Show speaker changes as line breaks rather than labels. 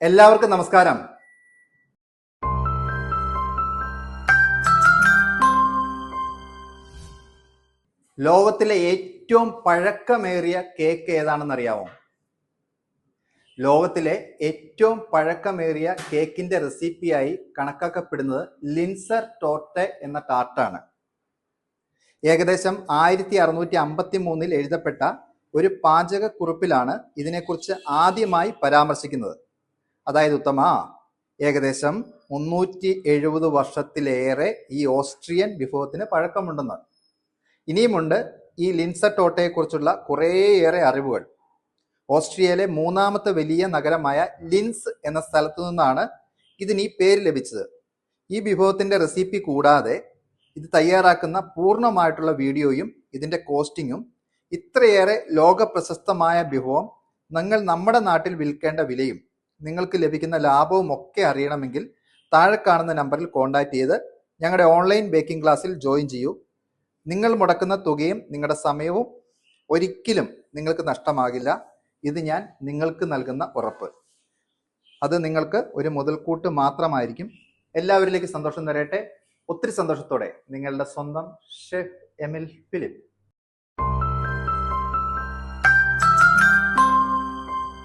എല്ലാവർക്കും നമസ്കാരം. ലോകത്തിലെ ഏറ്റവും പഴക്കമേറിയ കേക്ക് ഏതാണെന്ന് അറിയാമോ? ലോകത്തിലെ ഏറ്റവും പഴക്കമേറിയ കേക്കിന്റെ റെസിപ്പിയായി കണക്കാക്കപ്പെടുന്നത് ലിൻസർ ടോർട്ടെ എന്ന ടാർട്ടാണ്. ഏകദേശം 1653 എഴുതപ്പെട്ട ഒരു പാചകക്കുറിപ്പിലാണ് ഇതിനെക്കുറിച്ച് ആദ്യമായി പരാമർശിക്കുന്നത്. അതായത് ഉത്തമ, ഏകദേശം 370 വർഷത്തിലേറെ ഈ ഓസ്ട്രിയൻ വിഭവത്തിന് പഴക്കമുണ്ടെന്ന്. ഇനിയുമുണ്ട് ഈ ലിൻസർ ടോർട്ടയെക്കുറിച്ചുള്ള കുറേയേറെ അറിവുകൾ. ഓസ്ട്രിയയിലെ മൂന്നാമത്തെ വലിയ നഗരമായ ലിൻസ് എന്ന സ്ഥലത്തു നിന്നാണ് ഇതിന് ഈ പേര് ലഭിച്ചത്. ഈ വിഭവത്തിന്റെ റെസിപ്പി കൂടാതെ ഇത് തയ്യാറാക്കുന്ന പൂർണ്ണമായിട്ടുള്ള വീഡിയോയും ഇതിന്റെ കോസ്റ്റിങ്ങും ഇത്രയേറെ ലോക പ്രശസ്തമായ വിഭവം നിങ്ങൾ നമ്മുടെ നാട്ടിൽ വിൽക്കേണ്ട വിലയും നിങ്ങൾക്ക് ലഭിക്കുന്ന ലാഭവും ഒക്കെ അറിയണമെങ്കിൽ താഴെ കാണുന്ന നമ്പറിൽ കോൺടാക്ട് ചെയ്ത് ഞങ്ങളുടെ ഓൺലൈൻ ബേക്കിംഗ് ക്ലാസ്സിൽ ജോയിൻ ചെയ്യൂ. നിങ്ങൾ മുടക്കുന്ന തുകയും നിങ്ങളുടെ സമയവും ഒരിക്കലും നിങ്ങൾക്ക് നഷ്ടമാകില്ല. ഇത് ഞാൻ നിങ്ങൾക്ക് നൽകുന്ന ഉറപ്പ്. അത് നിങ്ങൾക്ക് ഒരു മുതൽക്കൂട്ട് മാത്രമായിരിക്കും. എല്ലാവരിലേക്ക് സന്തോഷം തരട്ടെ. ഒത്തിരി സന്തോഷത്തോടെ നിങ്ങളുടെ സ്വന്തം ഷെഫ് എമിൽ ഫിലിപ്പ്.